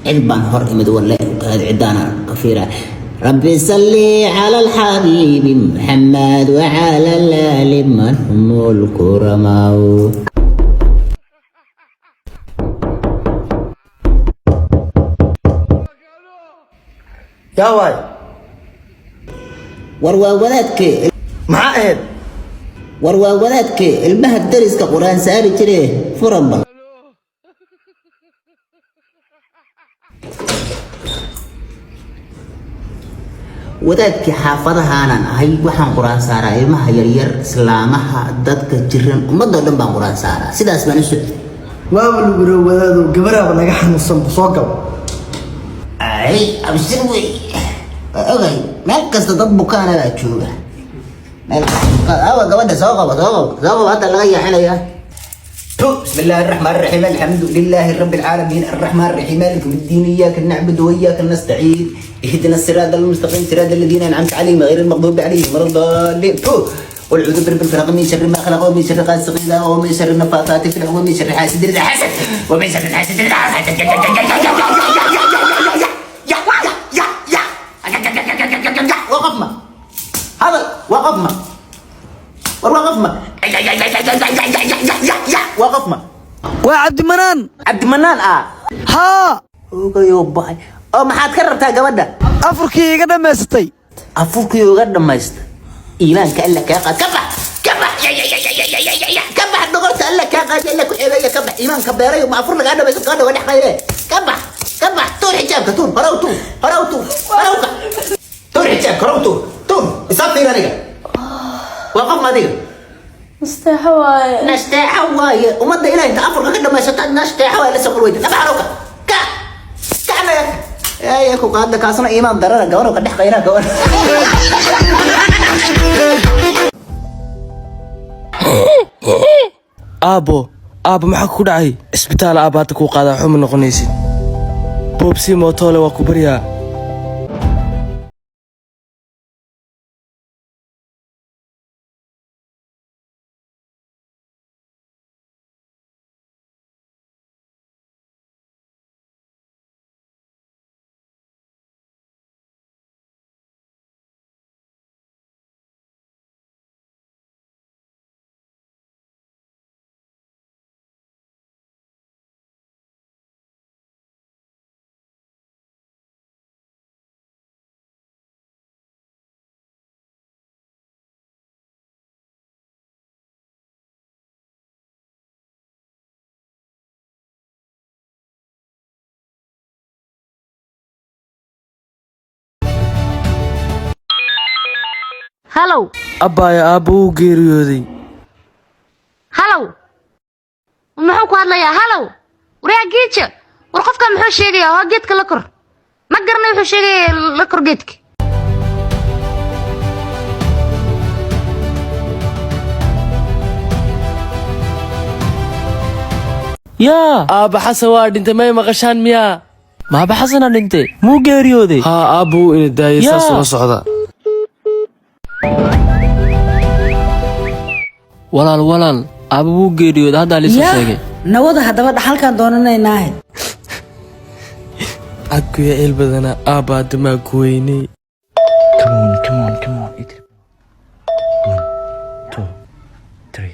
علبان هر إمد ولا هذا عدانا كفيرة. ربي صلي على الحبيب محمد وعلى الآل من هم الكرماء. يا واي وروا ولدك مع اهل وروا ولدك المهد درس كقرآن ساري تريه فرنبل. wadaadkii xaafadahaanaan ahay waxaan quraan saaraa ilmaha yaryar islaamaha dadka jiran ummadoo dhan baan quraan saaraa sidaas baan isu waaba lagu yiri wadaado gabaraaba naga xanuunsan soo gal ay abshir wey ogay meel kasta dad bukaana la jooga meel kasta awa gabadha soo qabo hadda laga yaxinaya. بسم الله الرحمن الرحيم الحمد لله رب العالمين الرحمن الرحيم مالك الدين إياك نعبد وإياك نستعين اهدنا الصراط المستقيم صراط الذين أنعمت عليهم غير المغضوب عليهم ولا الضالين. قل أعوذ برب الفلق من شر ما خلق ومن شر غاسق إذا ومن شر النفاثات في العقد ومن شر حاسد إذا حسد ومن شر حاسد إذا حسد. وقفنا هذا وقفنا وقفنا وعبد منان ها يو باي او ما حد كررتها قبدا افركي iga dhameystay afurkii uga dhameystay iimaanka alla ka qaad kabax kabax doqorta alla ka qaad alla ku xeebaya kabax iimaanka beeray ma afur laga dhameystay ka dhaw dhaxayre kabax toor xijaabka toor harawtu toor xijaabka harawtu toor isafir aniga waqaf madiga نستحواي وما ادري الى انت افرق كده ما يستطيع نستحواي لسه كل ويد كبح روكا كعنا يا كو قاد لك اصلا ايمان ضرر قورو قد خيرا قور ابو maxaa ku dhacay isbitaal aabaata ku qaada xum noqonaysid boobsi mootole waa ku bariyaa هلو أبايا أبو geeriyooday هلو محو ku hadlaya هلو wariyaa geedka war qofka muxuu sheegayaa waa geedka la kor ma garanay wuxuu sheegayaa la kor geedka yaa aaba xasan waa dhintay may maqashaan miyaa maaba xasana dhintay muu geeriyooday haa aabuu ina daayay saas la socda walaal aaba wuu geeriyooday hadda la soo sheegay nawada hadaba dhaxalkan doonanaynaa adkuya il badana aaba dama kuweynay come on 1 2 3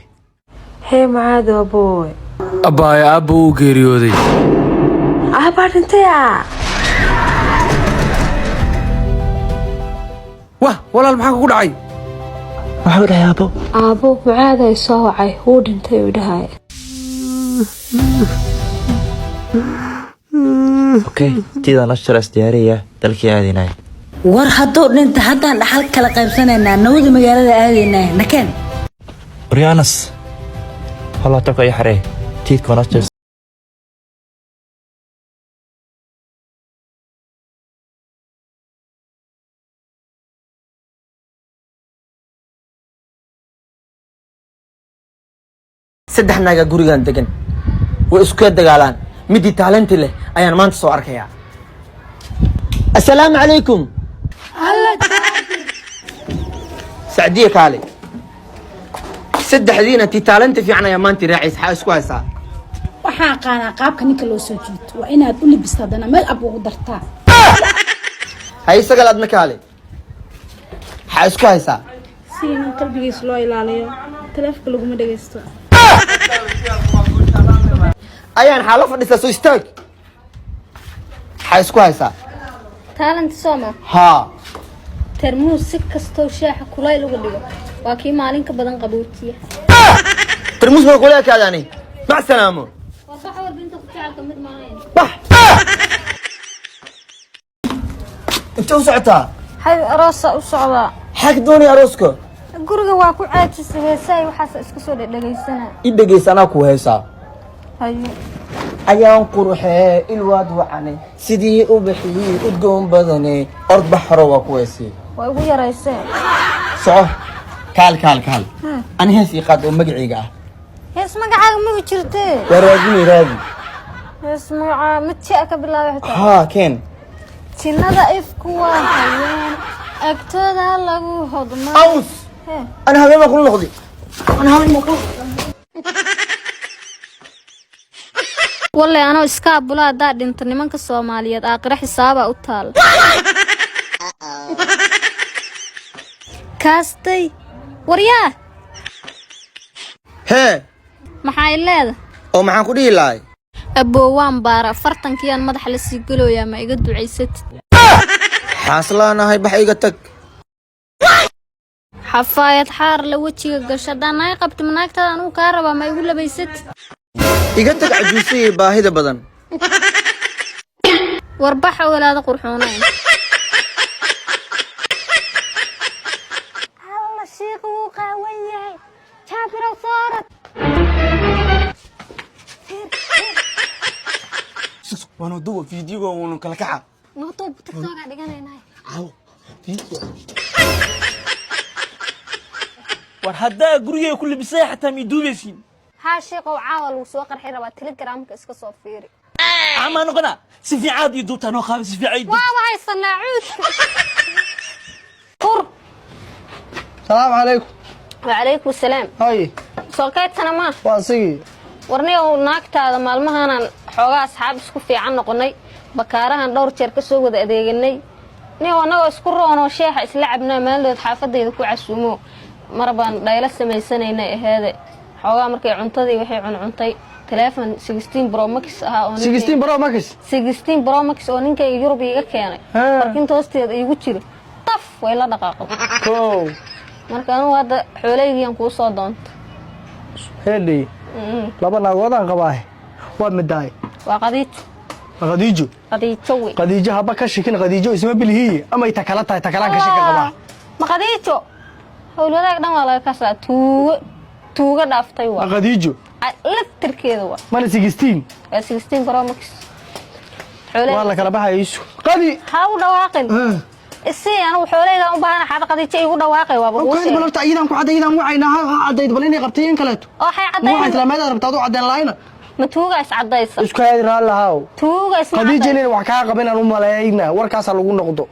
hey maado boy abaaya aaba wuu geeriyooday aaba dhintaya wah walaal maxaa ku dhacay waxa uu dhahay aabo macaada ay soo wacay wuu dhintay uu dhahay okay tida la sharas diyaariya dalkii aadinay war hadduu dhinta haddaan dhaxal kala qaybsanaynaa nawada magaalada aadaynaa nakeen Rianas hala ta kay xaree tid koona sharas saddex naga gurigan degan way isku dagaalaan midi talent leh ayaan maanta soo arkayaa assalaamu calaykum sacdiye kaale saddexdiina ti talent fiican ayaa maanta raacaysa isku haysaa waxaan qaanaa qaabka ninka loo soo jiito waa inaad u libista hadana meel ab ugu dartaa hay sagal aad makaale ha isku haysaa si in qalbigiisa loo ilaaliyo taleefanka laguma dhageysto ayaan xaalo fadhisaa soo istaag ha isku haysaa talent soma ha termuus si kastoo shaaxa kulayl uga dhigo waa kii maalin ka badan qabowtiya termuus ma kulay kaadani ma salaamo waxa warbinta ku jacalka mid maahayn bah inta u socotaa hay aroosa u socdaa xaq dooni arooska guriga waa ku caajisay heesay waxaas iska soo dhageysana i dhageysana ku heesaa hayo ayaan quruxee ilwaad wacane sidii u bixiyay udgoon badane ord baxro waa ku heesay way ugu yaraysay soco kaal ani heesii qaad oo magacayga ah hees magacaaga ma jirtee raadi hees magaca mid tii ka bilaabay ha keen jinnada ifku waa hayeen agtooda lagu hodmo aus ana habeen ma ku noqdi walle anoo iska abula daa dhinta nimanka Soomaaliyeed aakhira xisaaba u taal kaastay waryaa hee maxay leedahay oo maxaan ku dhihi lahay abowaan baara 40 aan madax la sii galooyaa ma iga duceysatid xaaslaanahay bax iga tag xafaayad xaar la wajiga gashadaan ay qabto manaagtada anu ka raba ma igu labaysatid iga tag cajuusay baahida badan warbaxa walaada qurxoonay halla sheekhu qaawan yahay jaabiro saarat waanu duwa fiidiyoga uu kala kaca noqob tiktok dhiganaynaay aw fiidiyo war haddaa guriga ku libisay xataa mi duubeysin ha sheekhu caawa lagu soo qarxay raba telegramka iska soo fiiri ama noqona si fiican iyo duubta noo qaab si fiican waa waxay sanaacuudka qur salaam alaykum wa alaykum salaam hay soo kaydtana ma waa sigi warniyo naagtaada maalmahan xoogaa asxaab isku fiican noqonay bakaarahan dhowr jeer ka soo wada adeeganay niyo anaga isku roono sheexa isla cabnaa maalood xaafadayda ku casuumo marban dhayla sameeysanayna aheede xoogaa markay cuntadii waxay cuntay telefoon 16 Pro Max ah oo 16 Pro Max oo ninkay Yurub iga keenay markin toosteed igu jiro taf way la dhaqaaqay koow marka anu wada xooleygiyan ku soo doonto heedi laba naagoodaan qabaa waa midaay waa qadiijo haba ka shikin qadiijo isma bilhiye ama ay takala tahay takalaan ka shikin qabaa ma qadiijo hawladaag dhan waa laga kasaa tuuga dhaaftay waa qadiijo laftirkeeda waa mana 16 Pro Max waa la kala baxayso qadi ha u dhawaaqin isii anu xooleyga u baahan xad qadiijo igu dhawaaqay waa oo kale balafta aydan ku cadaydan wacayna ha cadayd bal inay qabteen kaleeto oo hay cadayd waxaan islaamada rabtaa u cadeen laayna ma tuuga is cadaysa isku hayr lahaw tuuga is qadiijo inay wax ka qaban aan u maleeyna warkaas lagu noqdo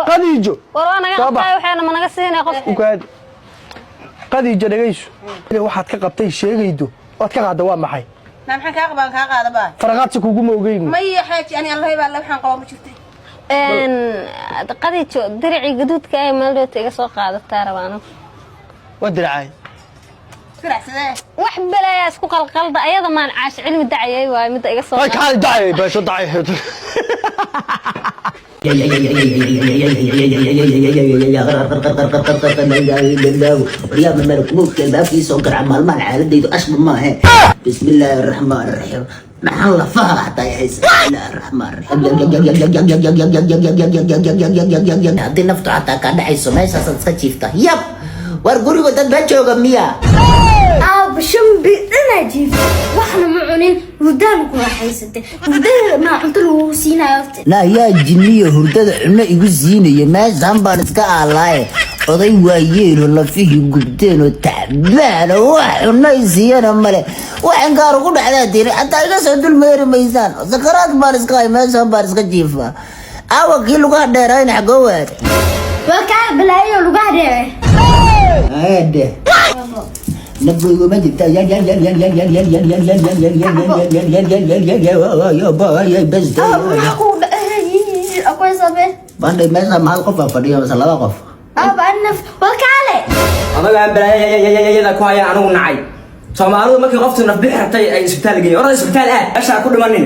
qadiijo war anaga qabtay waxaana managa siinay qof u kaad qadiijo dhageyso waxaad ka qabtay sheegaydo oo ka qaada waa maxay maxaan ka qaban ka qaada baa faraqaadsi kugu moogeen ma iyo xaaji ani allah baa la waxaan qabo ma jirtay qadiijo dirici gaduudka ay maaldood iga soo qaadataa rabaano wadiracay wax balaya isku qalqalda ayada maan caash cilmi dacayay waa mid iga soo ka dacay baasho dacay يا ملك موت ما في سكر عمال ما عالديد اشبه ما هي بسم الله الرحمن الرحيم محل فها حتى يحس بسم الله الرحمن الرحيم هدي نفط حتى كان حيسو ما يساسا سكيفتا يب ورغوري ودن بجوغا ميا بشنبي انا جيف واحنا معونين ودان كو حيسته ودان ما عمت لو سينا لا يا جنيه هردada cunno igu siinaya meeshan baan iska aalaay oday waayeen oo la fihi gubteen oo taabaan wax cunno siiyana male waxaan gaar ugu dhacdaa diin hatta iga soo dul meeri maysaan sakaraad baan iska hay meeshan baan iska jiifa awa kii lagu dheerayna xagowaad waa ka balaayo lagu hareeray aade نبوي ما جبت يا بس أكو سبب بعدين ما سمع القفة فديه بس لا قف أنا وكالة anaga aan balaayada ku haya anigu nacay Soomaalidu markii qoftu naf bixirtay ay isbitaal geeyay oray isbitaal aad asha ku dhimanin